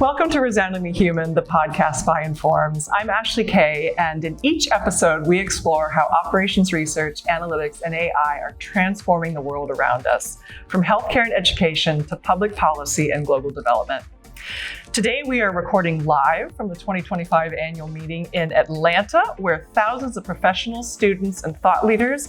Welcome to Resoundingly Human, the podcast by INFORMS. I'm Ashley Kay, and in each episode, we explore how operations research, analytics, and AI are transforming the world around us, from healthcare and education to public policy and global development. Today, we are recording live from the 2025 annual meeting in Atlanta, where thousands of professionals, students, and thought leaders,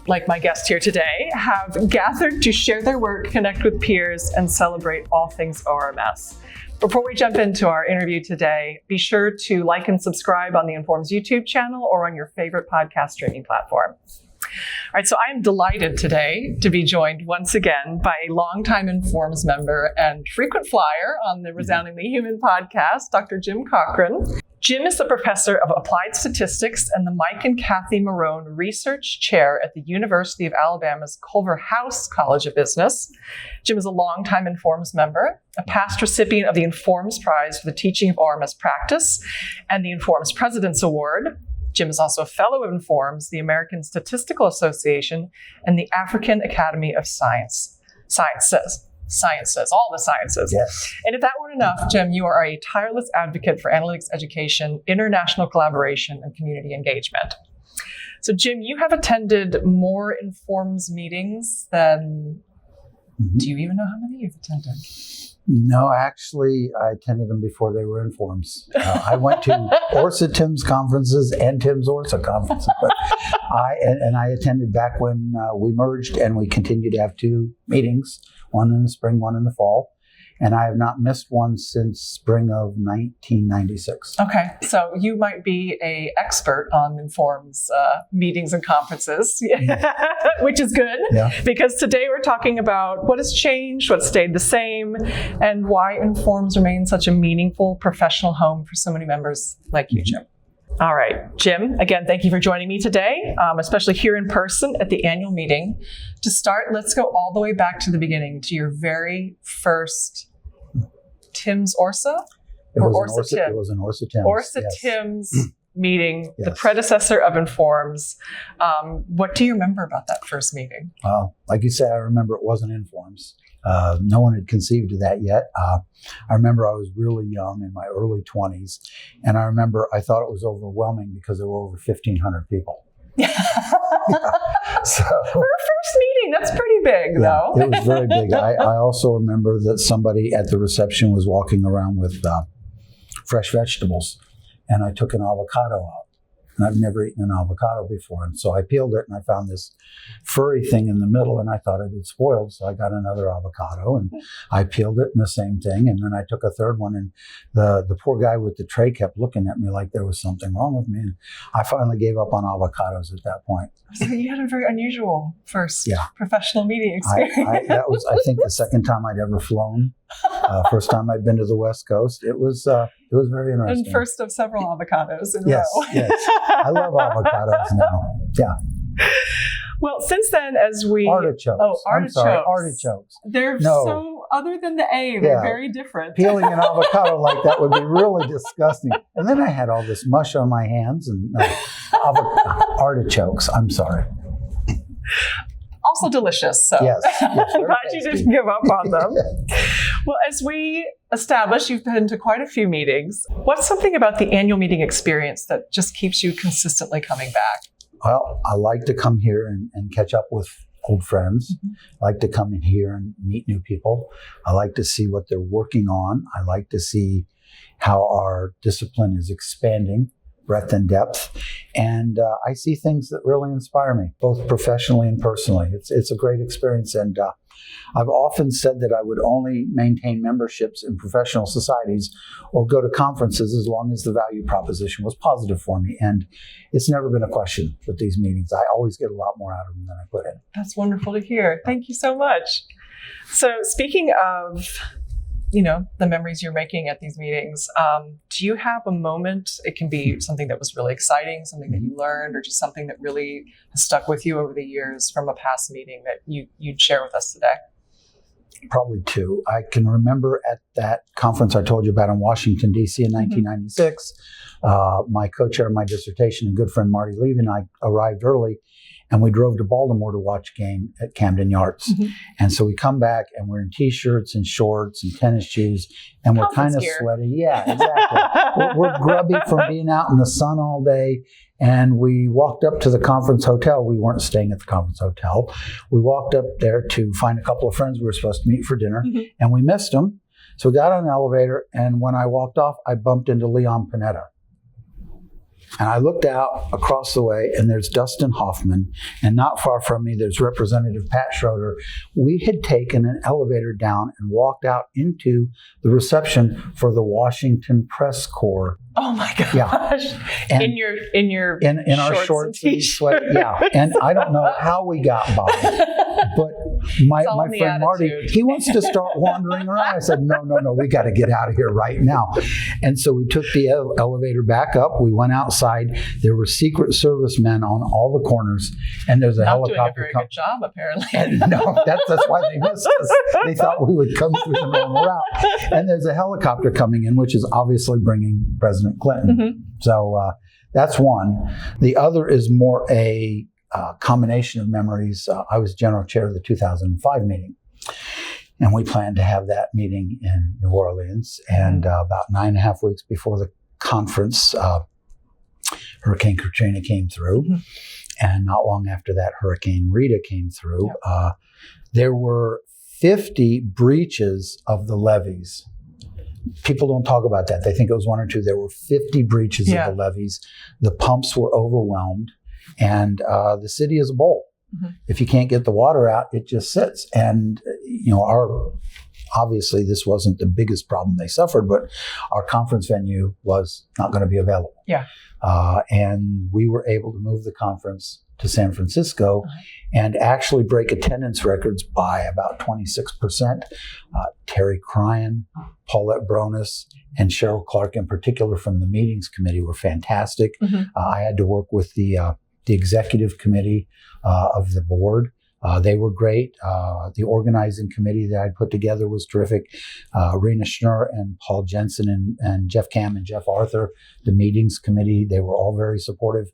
like my guest here today, have gathered to share their work, connect with peers, and celebrate all things ORMS. Before we jump into our interview today, be sure to like and subscribe on the INFORMS YouTube channel or on your favorite podcast streaming platform. All right, so I am delighted today to be joined once again by a longtime INFORMS member and frequent flyer on the Resoundingly Human podcast, Dr. Jim Cochran. Jim is the professor of applied statistics and the Mike and Kathy Marone Research Chair at the University of Alabama's Culverhouse College of Business. Jim is a longtime INFORMS member, a past recipient of the INFORMS Prize for the Teaching of ORMS Practice and the INFORMS President's Award. Jim is also a fellow of INFORMS, the American Statistical Association, and the African Academy of Sciences, all the sciences. Yes. And if that weren't enough, Jim, you are a tireless advocate for analytics education, international collaboration, and community engagement. So, Jim, you have attended more INFORMS meetings than, do you even know how many you've attended? No, actually, I attended them before they were INFORMS. I went to ORSA Tim's conferences and Tim's ORSA conferences. But I attended back when we merged, and we continue to have two meetings, one in the spring, one in the fall. And I have not missed one since spring of 1996. Okay, so you might be an expert on INFORMS meetings and conferences, which is good, because today we're talking about what has changed, what stayed the same, and why INFORMS remains such a meaningful professional home for so many members like you, Jim. All right, Jim, again, thank you for joining me today, especially here in person at the annual meeting. To start, let's go all the way back to the beginning, to your very first Tim's ORSA? It was an ORSA Tim's. ORSA Tim's meeting, the predecessor of INFORMS. What do you remember about that first meeting? Like you said, I remember it wasn't INFORMS. No one had conceived of that yet. I remember I was really young, in my early 20s, and I remember I thought it was overwhelming because there were over 1,500 people. So, for a first meeting, that's pretty big, though. It was very big. I also remember that somebody at the reception was walking around with fresh vegetables, and I took an avocado out. And I've never eaten an avocado before. And so I peeled it, and I found this furry thing in the middle, and I thought it had spoiled. So I got another avocado, and I peeled it, and the same thing. And then I took a third one, and the poor guy with the tray kept looking at me like there was something wrong with me. And I finally gave up on avocados at that point. So you had a very unusual first professional meeting experience. That was, I think, the second time I'd ever flown. First time I'd been to the West Coast. It was very interesting. And first of several avocados in a row. Yes. I love avocados now. Yeah. Well, since then, as we... Artichokes. Oh, artichokes. I'm sorry, artichokes. They're so, other than the A, they're very different. Peeling an avocado like that would be really disgusting. And then I had all this mush on my hands and artichokes. I'm sorry. Also delicious, so yes, I'm glad you didn't give up on them. Well, as we established, you've been to quite a few meetings. What's something about the annual meeting experience that just keeps you consistently coming back? Well, I like to come here and catch up with old friends. I like to come in here and meet new people. I like to see what they're working on. I like to see how our discipline is expanding, breadth and depth. And I see things that really inspire me, both professionally and personally. It's a great experience. And I've often said that I would only maintain memberships in professional societies or go to conferences as long as the value proposition was positive for me. And it's never been a question with these meetings. I always get a lot more out of them than I put in. That's wonderful to hear. Thank you so much. So speaking of the memories you're making at these meetings. Do you have a moment? It can be something that was really exciting, something that you learned, or just something that really has stuck with you over the years from a past meeting that you'd share with us today. Probably two. I can remember at that conference I told you about in Washington, D.C. in 1996, my co-chair of my dissertation and good friend Marty Levy and I arrived early, and we drove to Baltimore to watch a game at Camden Yards. And so we come back and we're in t-shirts and shorts and tennis shoes, and we're kind of sweaty. Yeah, exactly. we're grubby from being out in the sun all day. And we walked up to the conference hotel. We weren't staying at the conference hotel. We walked up there to find a couple of friends we were supposed to meet for dinner, and we missed them. So we got on an elevator, and when I walked off, I bumped into Leon Panetta. And I looked out across the way, and there's Dustin Hoffman, and not far from me, there's Representative Pat Schroeder. We had taken an elevator down and walked out into the reception for the Washington Press Corps. Oh my gosh! Yeah. And in our shorts and sweat. Yeah, and I don't know how we got by, but my friend Marty, he wants to start wandering around. I said, no, we got to get out of here right now. And so we took the elevator back up. We went outside. There were Secret Service men on all the corners, and there's a helicopter. Not doing a very good job, apparently. And no, that's why they missed us. They thought we would come through the normal route. And there's a helicopter coming in, which is obviously bringing President Clinton. So that's one. The other is more a combination of memories. I was general chair of the 2005 meeting, and we planned to have that meeting in New Orleans. And about 9.5 weeks before the conference, Hurricane Katrina came through. And not long after that, Hurricane Rita came through. There were 50 breaches of the levees. People don't talk about that. They think it was one or two. There were 50 breaches of the levees. The pumps were overwhelmed, and the city is a bowl. If you can't get the water out, it just sits. And obviously this wasn't the biggest problem they suffered, but our conference venue was not going to be available. And we were able to move the conference to San Francisco and actually break attendance records by about 26%. Terry Cryan, Paulette Bronis, and Cheryl Clark in particular from the meetings committee were fantastic. I had to work with the executive committee of the board. They were great. The organizing committee that I'd put together was terrific. Rena Schnurr and Paul Jensen and Jeff Cam and Jeff Arthur, the meetings committee, they were all very supportive.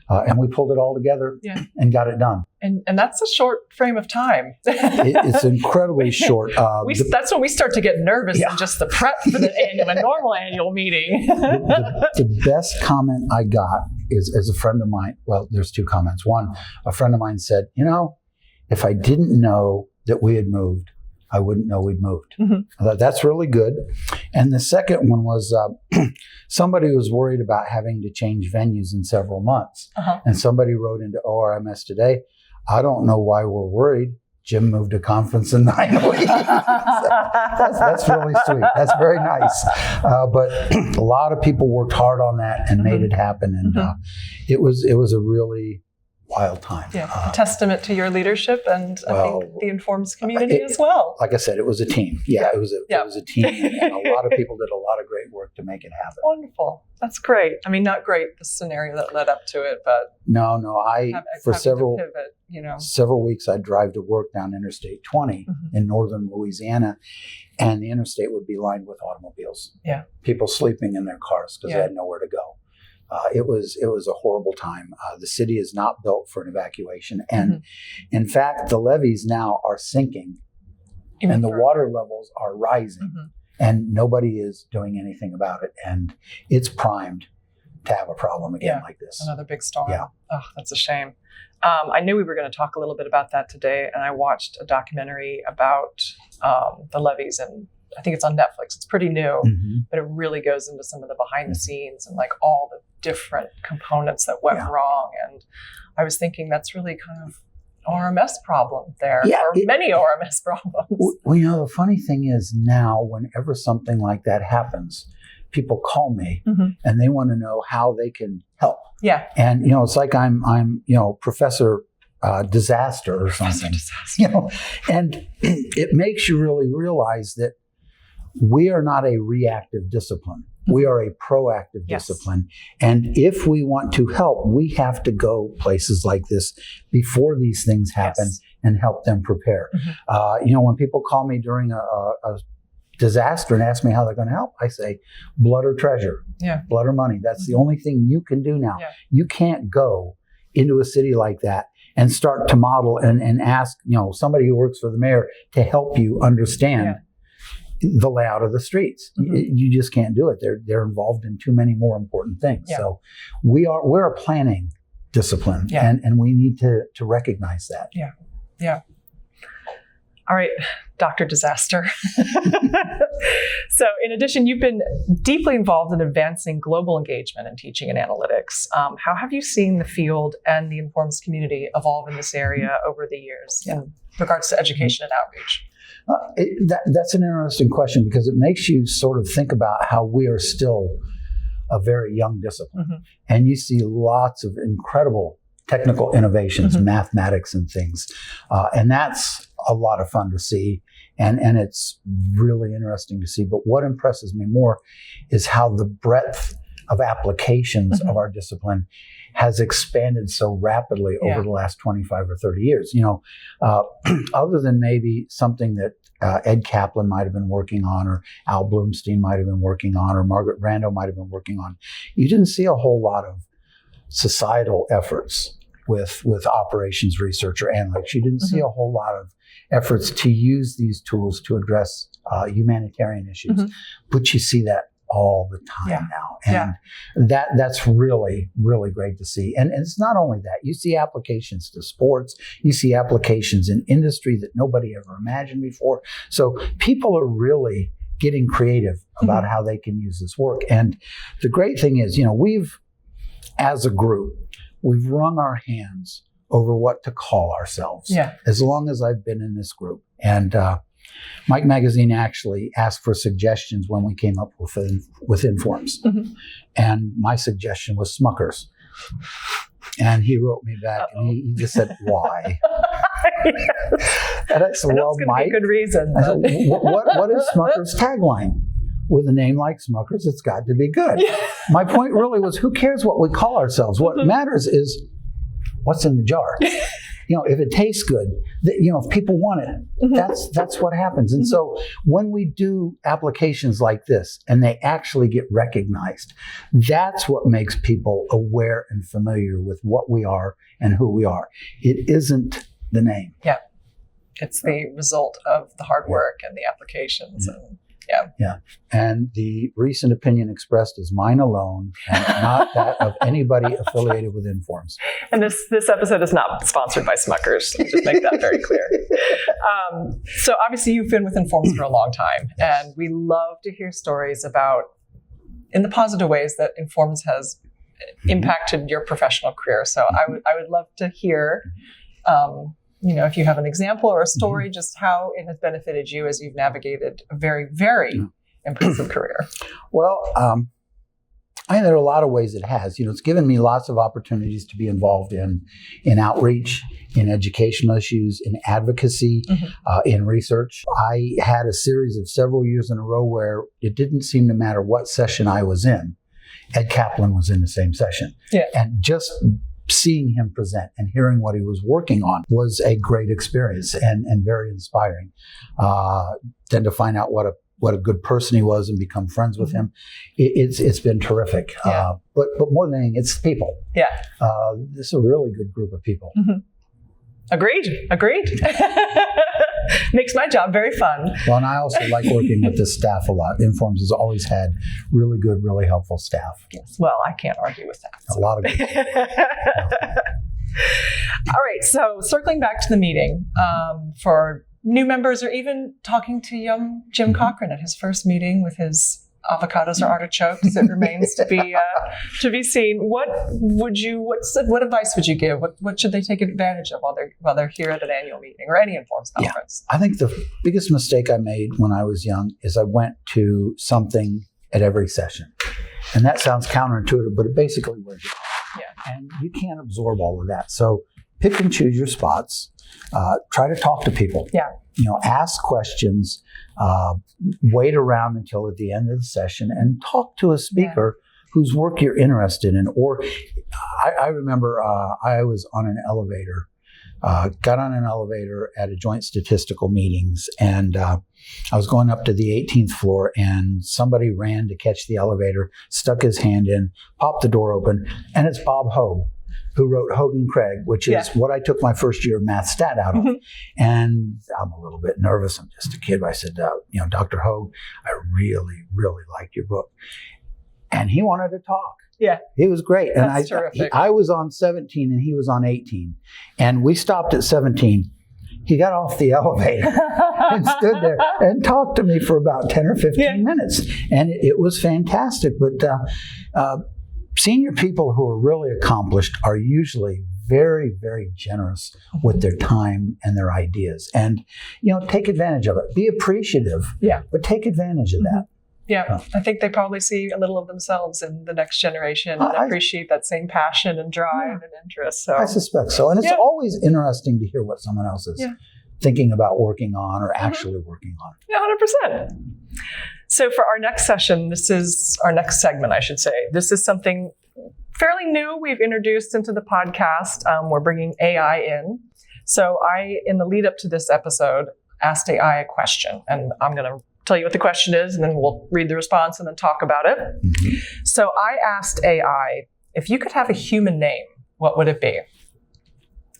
And we pulled it all together and got it done. And that's a short frame of time. It's incredibly short. That's when we start to get nervous in just the prep for a normal annual meeting. The best comment I got is, as a friend of mine, well, there's two comments. One, a friend of mine said, if I didn't know that we had moved, I wouldn't know we'd moved. I thought that's really good. And the second one was somebody was worried about having to change venues in several months. And somebody wrote into ORMS today, I don't know why we're worried. Jim moved a conference in 9 weeks. That's really sweet. That's very nice. But a lot of people worked hard on that and made it happen. And it was a really wild time. A testament to your leadership and I think the INFORMS community as well. Like I said, it was a team. It was a team, and a lot of people did a lot of great work to make it happen. Wonderful. That's great. I mean, not great, the scenario that led up to it, but for several weeks I'd drive to work down Interstate 20 in northern Louisiana, and the interstate would be lined with automobiles. People sleeping in their cars because they had nowhere to go. It was a horrible time. The city is not built for an evacuation. And in fact, the levees now are sinking and the water levels are rising and nobody is doing anything about it. And it's primed to have a problem again like this. Another big storm. Oh, that's a shame. I knew we were going to talk a little bit about that today, and I watched a documentary about the levees, and I think it's on Netflix. It's pretty new, but it really goes into some of the behind the scenes and like all the different components that went wrong. And I was thinking that's really kind of RMS problem there, or many RMS problems. Well, the funny thing is now, whenever something like that happens, people call me and they want to know how they can help. And it's like I'm Professor Disaster or something. And it makes you really realize that we are not a reactive discipline. We are a proactive discipline. And if we want to help, we have to go places like this before these things happen and help them prepare. When people call me during a disaster and ask me how they're going to help, I say, blood or treasure, blood or money. That's the only thing you can do now. You can't go into a city like that and start to model and ask, somebody who works for the mayor to help you understand the layout of the streets. You just can't do it. They're involved in too many more important things. Yeah. So we're a planning discipline, and we need to recognize that. Yeah. Yeah. All right, Dr. Disaster. So in addition, you've been deeply involved in advancing global engagement in teaching and analytics. How have you seen the field and the INFORMS community evolve in this area over the years in regards to education and outreach? That's an interesting question, because it makes you sort of think about how we are still a very young discipline. And you see lots of incredible technical innovations, mathematics and things. And that's a lot of fun to see. And it's really interesting to see. But what impresses me more is how the breadth of applications of our discipline has expanded so rapidly over the last 25 or 30 years. Other than maybe something that Ed Kaplan might have been working on, or Al Bloomstein might have been working on, or Margaret Rando might have been working on, you didn't see a whole lot of societal efforts with operations research or analytics. You didn't see a whole lot of efforts to use these tools to address humanitarian issues. But you see that all the time now. And that's really, really great to see. And it's not only that. You see applications to sports. You see applications in industry that nobody ever imagined before. So people are really getting creative about how they can use this work. And the great thing is, we've, as a group, we've wrung our hands over what to call ourselves as long as I've been in this group. And Mike Magazine actually asked for suggestions when we came up with INFORMS. And my suggestion was Smuckers. And he wrote me back and he just said, why? And I said, well, Mike, be a good reason. I said, what is Smuckers' tagline? With a name like Smuckers, it's got to be good. My point really was, who cares what we call ourselves? What matters is what's in the jar. If it tastes good, if people want it, that's what happens. And so when we do applications like this and they actually get recognized, that's what makes people aware and familiar with what we are and who we are. It isn't the name. Yeah. It's the result of the hard work and the applications. Yeah. And the recent opinion expressed is mine alone, and not that of anybody affiliated with INFORMS. And this episode is not sponsored by Smuckers. Let's just make that very clear. So obviously you've been with INFORMS for a long time, and we love to hear stories about, in the positive ways that INFORMS has impacted your professional career. So I would love to hear if you have an example or a story, just how it has benefited you as you've navigated a very, very impressive career. Well, I think there are a lot of ways it has. It's given me lots of opportunities to be involved in outreach, in educational issues, in advocacy, in research. I had a series of several years in a row where it didn't seem to matter what session I was in. Ed Kaplan was in the same session. And just seeing him present and hearing what he was working on was a great experience and very inspiring. Then to find out what a good person he was and become friends with him, it's been terrific. But more than anything, it's people. This is a really good group of people. Agreed. Makes my job very fun. Well, and I also like working with this staff a lot. INFORMS has always had really good, really helpful staff. Yes. Well, I can't argue with that. So. A lot of good All right. So circling back to the meeting, for new members or even talking to young Jim Cochran at his first meeting with his avocados or artichokes, it remains to be seen. What advice would you give? What should they take advantage of while they're here at an annual meeting or any INFORMS conference? I think the biggest mistake I made when I was young is I went to something at every session. And that sounds counterintuitive, but it basically was. And you can't absorb all of that. So pick and choose your spots. Try to talk to people. Ask questions. Wait around until at the end of the session and talk to a speaker whose work you're interested in. Or I remember I was on an elevator, got on an elevator at a joint statistical meetings, and I was going up to the 18th floor, and somebody ran to catch the elevator, stuck his hand in, popped the door open, and it's Bob Hogue. who wrote Hogan Craig, which is what I took my first year of math stat out of. And I'm a little bit nervous. I'm just a kid. But I said, Dr. Hogue, I really, really liked your book. And he wanted to talk. Yeah. It was great. That's terrific. I was on 17 and he was on 18. And we stopped at 17. He got off the elevator and stood there and talked to me for about 10 or 15 minutes. And it was fantastic. But senior people who are really accomplished are usually very, very generous with their time and their ideas. And, take advantage of it. Be appreciative, but take advantage of that. Yeah, I think they probably see a little of themselves in the next generation and appreciate that same passion and drive and interest. So I suspect so. And it's always interesting to hear what someone else is thinking about working on or actually working on. Yeah, 100%. So for our next session, this is our next segment, I should say. This is something fairly new we've introduced into the podcast. We're bringing AI in. So in the lead up to this episode, asked AI a question, and I'm going to tell you what the question is, and then we'll read the response and then talk about it. So I asked AI, if you could have a human name, what would it be?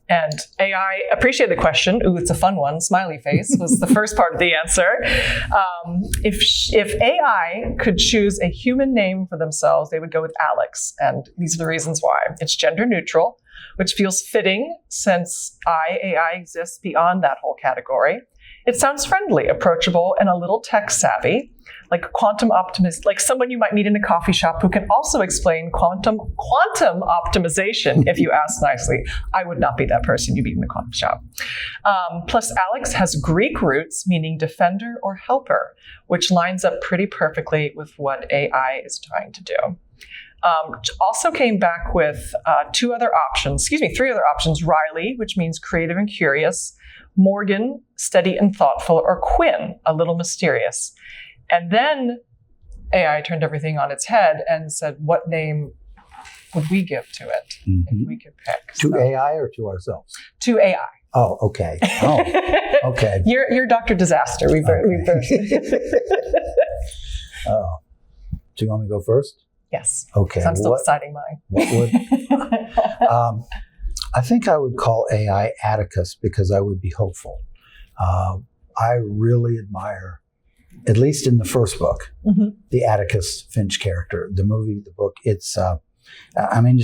And AI appreciated the question. Ooh, it's a fun one. Smiley face was the first part of the answer. If AI could choose a human name for themselves, they would go with Alex. And these are the reasons why. It's gender neutral, which feels fitting since AI exists beyond that whole category. It sounds friendly, approachable, and a little tech savvy, like a quantum optimist, like someone you might meet in a coffee shop who can also explain quantum optimization if you ask nicely. I would not be that person you meet in the coffee shop. Plus, Alex has Greek roots, meaning defender or helper, which lines up pretty perfectly with what AI is trying to do. Also came back with three other options. Riley, which means creative and curious. Morgan, steady and thoughtful, or Quinn, a little mysterious. And then AI turned everything on its head and said, what name would we give to it if we could pick? To AI or to ourselves? To AI. Oh, okay. Oh, okay. You're Dr. Disaster. We've Oh. Do you want me to go first? Yes. Okay. I'm still deciding mine. What would... I think I would call AI Atticus because I would be hopeful. I really admire, at least in the first book, the Atticus Finch character. The movie, the book, it's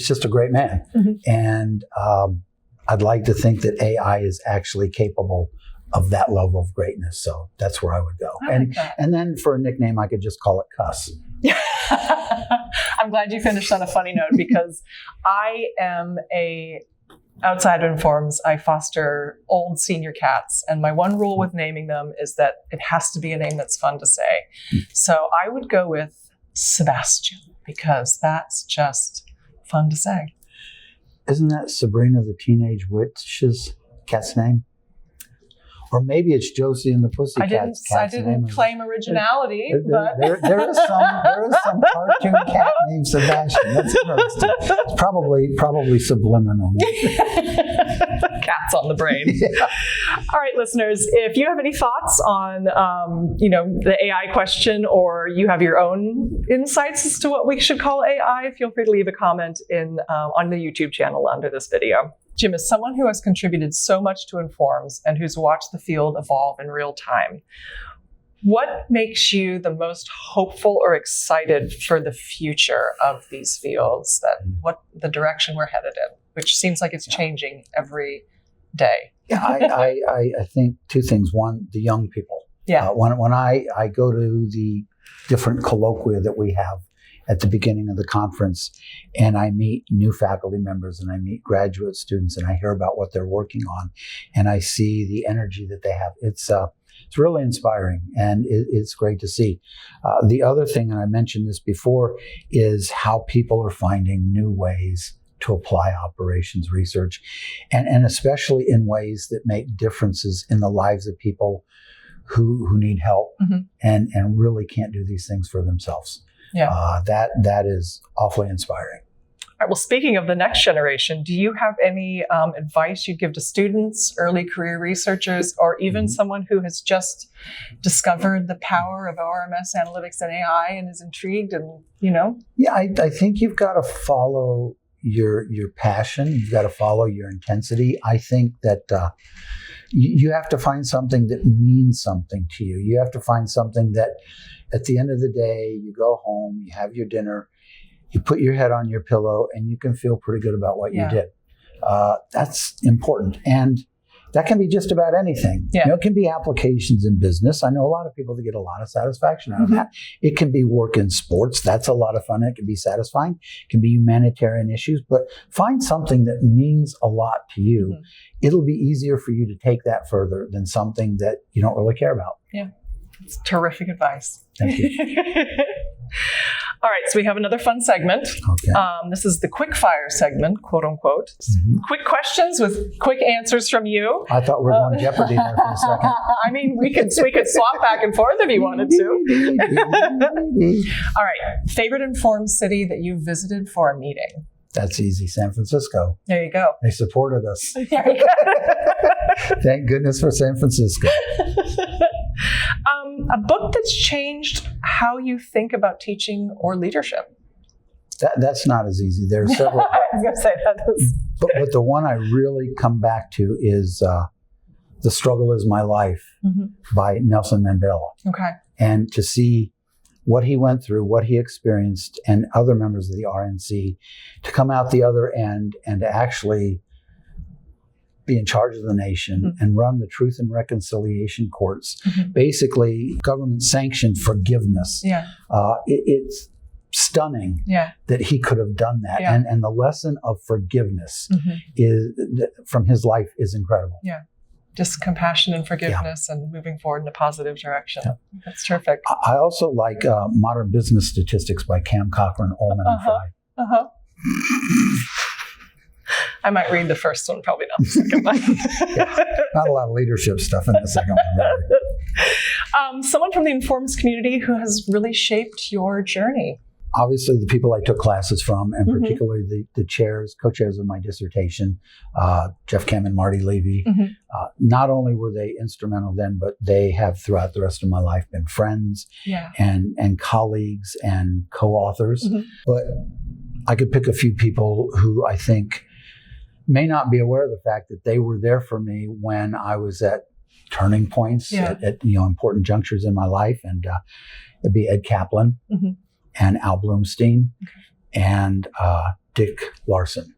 just a great man. And I'd like to think that AI is actually capable of that level of greatness. So that's where I would go. And then for a nickname, I could just call it Cuss. I'm glad you finished on a funny note because I am outside of INFORMS, I foster old senior cats. And my one rule with naming them is that it has to be a name that's fun to say. So I would go with Sebastian because that's just fun to say. Isn't that Sabrina the Teenage Witch's cat's name? Or maybe it's Josie and the Pussycats. I didn't claim originality, but there is some cartoon cat named Sebastian. That's interesting. It's probably subliminal. Cats on the brain. All right, listeners, if you have any thoughts on the AI question, or you have your own insights as to what we should call AI, feel free to leave a comment on the YouTube channel under this video. Jim, as someone who has contributed so much to INFORMS and who's watched the field evolve in real time, what makes you the most hopeful or excited for the future of these fields, what the direction we're headed in, which seems like it's changing every day? Yeah, I think two things. One, the young people. Yeah. When I go to the different colloquia that we have at the beginning of the conference, and I meet new faculty members and I meet graduate students and I hear about what they're working on and I see the energy that they have. It's really inspiring and it's great to see. The other thing, and I mentioned this before, is how people are finding new ways to apply operations research and especially in ways that make differences in the lives of people who need help and really can't do these things for themselves. Yeah, that is awfully inspiring. All right, well, speaking of the next generation, do you have any advice you'd give to students, early career researchers, or even someone who has just discovered the power of ORMS analytics and AI and is intrigued and, Yeah, I think you've got to follow your passion. You've got to follow your intensity. I think that you have to find something that means something to you. You have to find something that at the end of the day, you go home, you have your dinner, you put your head on your pillow, and you can feel pretty good about what you did. That's important. And that can be just about anything. Yeah. It can be applications in business. I know a lot of people that get a lot of satisfaction out of that. It can be work in sports. That's a lot of fun. It can be satisfying. It can be humanitarian issues. But find something that means a lot to you. It'll be easier for you to take that further than something that you don't really care about. Yeah. It's terrific advice. Thank you. All right, so we have another fun segment. Okay. This is the quick fire segment, quote unquote. Quick questions with quick answers from you. I thought we were going Jeopardy there for a second. I mean, we could swap back and forth if you wanted to. All right, favorite INFORMS city that you visited for a meeting? That's easy. San Francisco. There you go. They supported us. There you go. Thank goodness for San Francisco. A book that's changed how you think about teaching or leadership? That's not as easy. There are several. I was going to say that. But the one I really come back to is The Struggle Is My Life by Nelson Mandela. Okay. And to see what he went through, what he experienced, and other members of the RNC, to come out the other end and to actually be in charge of the nation and run the Truth and Reconciliation Courts. Basically, government-sanctioned forgiveness. Yeah. It's stunning that he could have done that. Yeah. And the lesson of forgiveness is from his life is incredible. Yeah. Just compassion and forgiveness and moving forward in a positive direction. Yeah. That's terrific. I also like Modern Business Statistics by Cam Cochran, Ullman and Fry. I might read the first one, probably not the second one. Not a lot of leadership stuff in the second one. Really. Someone from the INFORMS community who has really shaped your journey. Obviously, the people I took classes from, and particularly the co-chairs of my dissertation, Jeff Kim and Marty Levy, not only were they instrumental then, but they have throughout the rest of my life been friends and colleagues and co-authors. But I could pick a few people who I think may not be aware of the fact that they were there for me when I was at turning points, at important junctures in my life. And it'd be Ed Kaplan and Al Bloomstein and Dick Larson.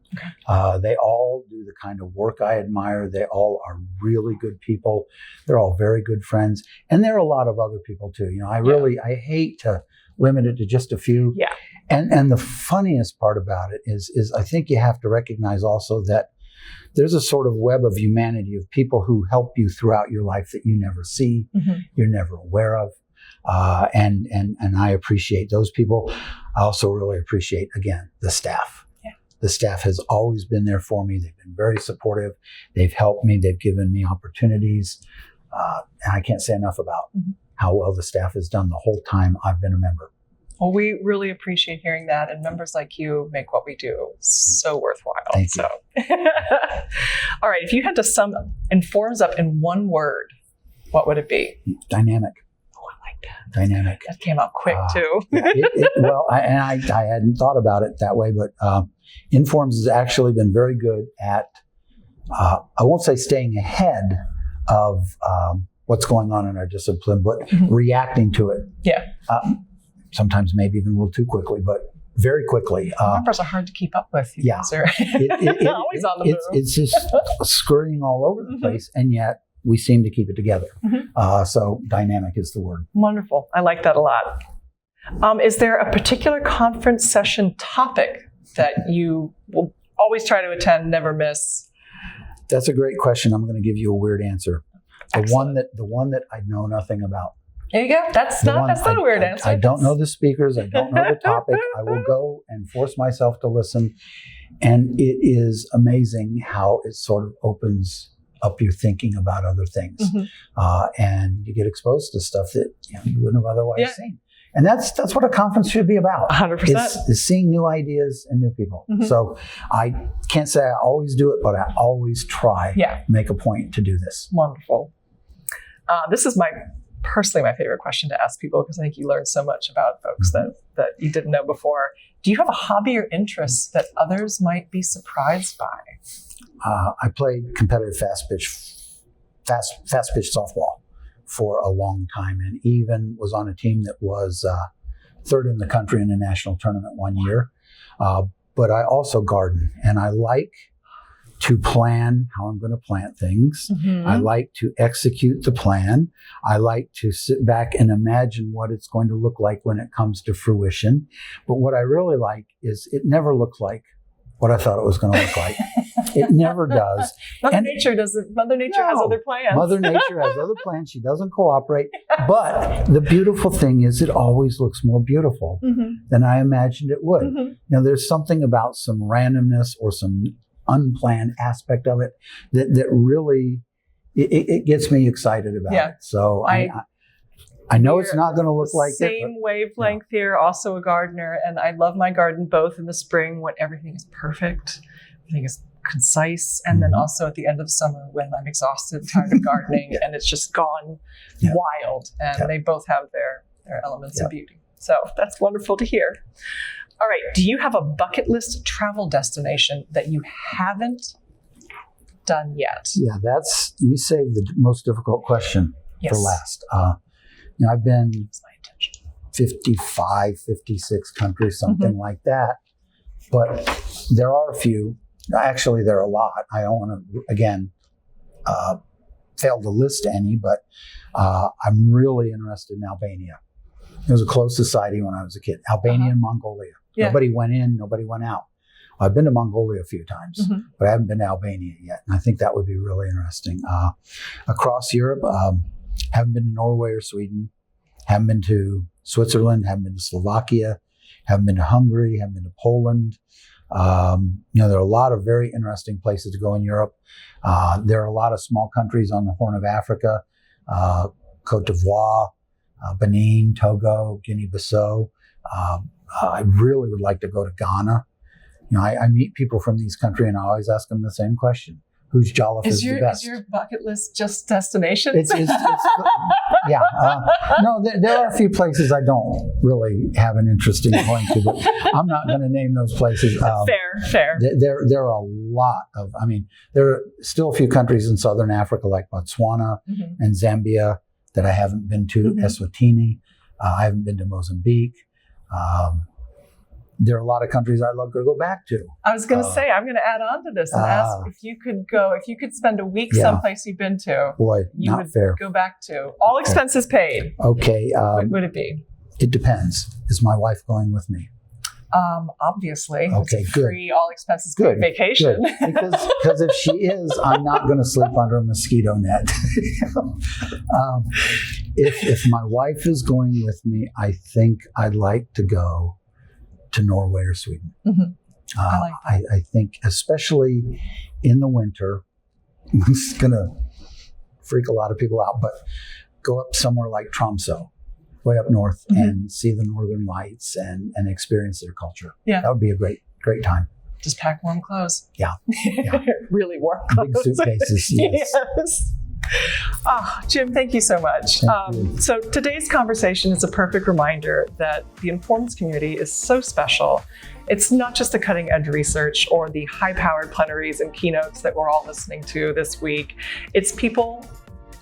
They all do the kind of work I admire. They all are really good people. They're all very good friends. And there are a lot of other people too. I hate to limit it to just a few. Yeah. And the funniest part about it is I think you have to recognize also that there's a sort of web of humanity of people who help you throughout your life that you never see, you're never aware of. And I appreciate those people. I also really appreciate, again, the staff. Yeah. The staff has always been there for me. They've been very supportive. They've helped me. They've given me opportunities. And I can't say enough about how well the staff has done the whole time I've been a member. Well, we really appreciate hearing that, and members like you make what we do so worthwhile. Thank you. All right, if you had to sum INFORMS up in one word, what would it be? Dynamic. Oh, I like that. Dynamic. That came out quick too. I hadn't thought about it that way, but INFORMS has actually been very good at, I won't say staying ahead of what's going on in our discipline, but reacting to it. Yeah. Sometimes maybe even a little too quickly, but very quickly. Numbers are hard to keep up with. You guys are always on the move. It's just scurrying all over the place, and yet we seem to keep it together. So dynamic is the word. Wonderful. I like that a lot. Is there a particular conference session topic that you will always try to attend, never miss? That's a great question. I'm going to give you a weird answer. The one that I know nothing about. There you go. That's not a weird answer. I don't know the speakers. I don't know the topic. I will go and force myself to listen. And it is amazing how it sort of opens up your thinking about other things. And you get exposed to stuff that you wouldn't have otherwise seen. And that's what a conference should be about. 100%. Is seeing new ideas and new people. So I can't say I always do it, but I always try to make a point to do this. Wonderful. This is personally my favorite question to ask people, because I think you learn so much about folks that you didn't know before. Do you have a hobby or interest that others might be surprised by? I played competitive fast pitch softball for a long time, and even was on a team that was third in the country in a national tournament one year. But I also garden, and I like to plan how I'm going to plant things. Mm-hmm. I like to execute the plan. I like to sit back and imagine what it's going to look like when it comes to fruition. But what I really like is it never looks like what I thought it was going to look like. It never does. Mother Nature doesn't. Mother Nature has other plans. Mother Nature has other plans. She doesn't cooperate. But the beautiful thing is it always looks more beautiful than I imagined it would. Mm-hmm. Now, there's something about some randomness or some unplanned aspect of it that really, it gets me excited about it. So I know it's not going to look like same wavelength here, also a gardener, and I love my garden both in the spring when everything is perfect, everything is concise, and then also at the end of summer when I'm exhausted, tired of gardening, and it's just gone wild. And they both have their elements of beauty. So that's wonderful to hear. All right, do you have a bucket list travel destination that you haven't done yet? Yeah, you saved the most difficult question for last. I've been 55, 56 countries, something like that. But there are a few. Actually, there are a lot. I don't want to, again, fail to list any, but I'm really interested in Albania. It was a closed society when I was a kid. Albania and Mongolia. Yeah. Nobody went in, nobody went out. I've been to Mongolia a few times, but I haven't been to Albania yet. And I think that would be really interesting. Across Europe, haven't been to Norway or Sweden, haven't been to Switzerland, haven't been to Slovakia, haven't been to Hungary, haven't been to Poland. There are a lot of very interesting places to go in Europe. There are a lot of small countries on the Horn of Africa, Cote d'Ivoire, Benin, Togo, Guinea-Bissau. I really would like to go to Ghana. I meet people from these countries and I always ask them the same question. Whose jollof is the best? Is your bucket list just destinations? No, there are a few places I don't really have an interest in going to, but I'm not going to name those places. Fair. There are a lot of, there are still a few countries in Southern Africa like Botswana and Zambia that I haven't been to, Eswatini. I haven't been to Mozambique. There are a lot of countries I'd love to go back to. I was going to say, I'm going to add on to this and ask if you could spend a week someplace you've been to. Boy, you would go back to. All expenses paid. Okay. What would it be? It depends. Is my wife going with me? Obviously. Okay, it's a free, all expenses paid vacation. Good. Because if she is, I'm not going to sleep under a mosquito net. If my wife is going with me, I think I'd like to go to Norway or Sweden. I like that. I think, especially in the winter, it's going to freak a lot of people out, but go up somewhere like Tromsø, way up north, and see the northern lights and experience their culture. Yeah. That would be a great time. Just pack warm clothes. Yeah. Really warm clothes. Big suitcases, yes. Jim, thank you so much. So today's conversation is a perfect reminder that the INFORMS community is so special. It's not just the cutting edge research or the high-powered plenaries and keynotes that we're all listening to this week. It's people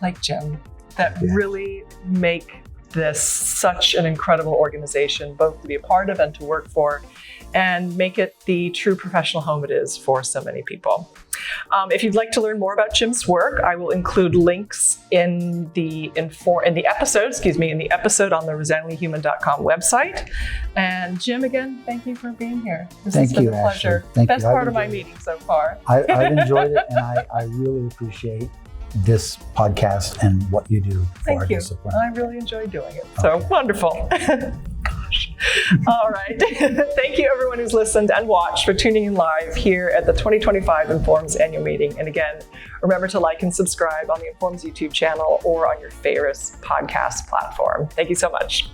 like Jim that really make this such an incredible organization, both to be a part of and to work for, and make it the true professional home it is for so many people. If you'd like to learn more about Jim's work, I will include links in the episode on the resoundinglyhuman.com website. And Jim, again, thank you for being here. This has been a pleasure. Best part of my meeting so far. I've enjoyed it, and I really appreciate this podcast and what you do for our discipline. I really enjoy doing it. So wonderful. Gosh. All right. Thank you, everyone who's listened and watched, for tuning in live here at the 2025 INFORMS annual meeting. And again, remember to like and subscribe on the INFORMS YouTube channel or on your favorite podcast platform. Thank you so much.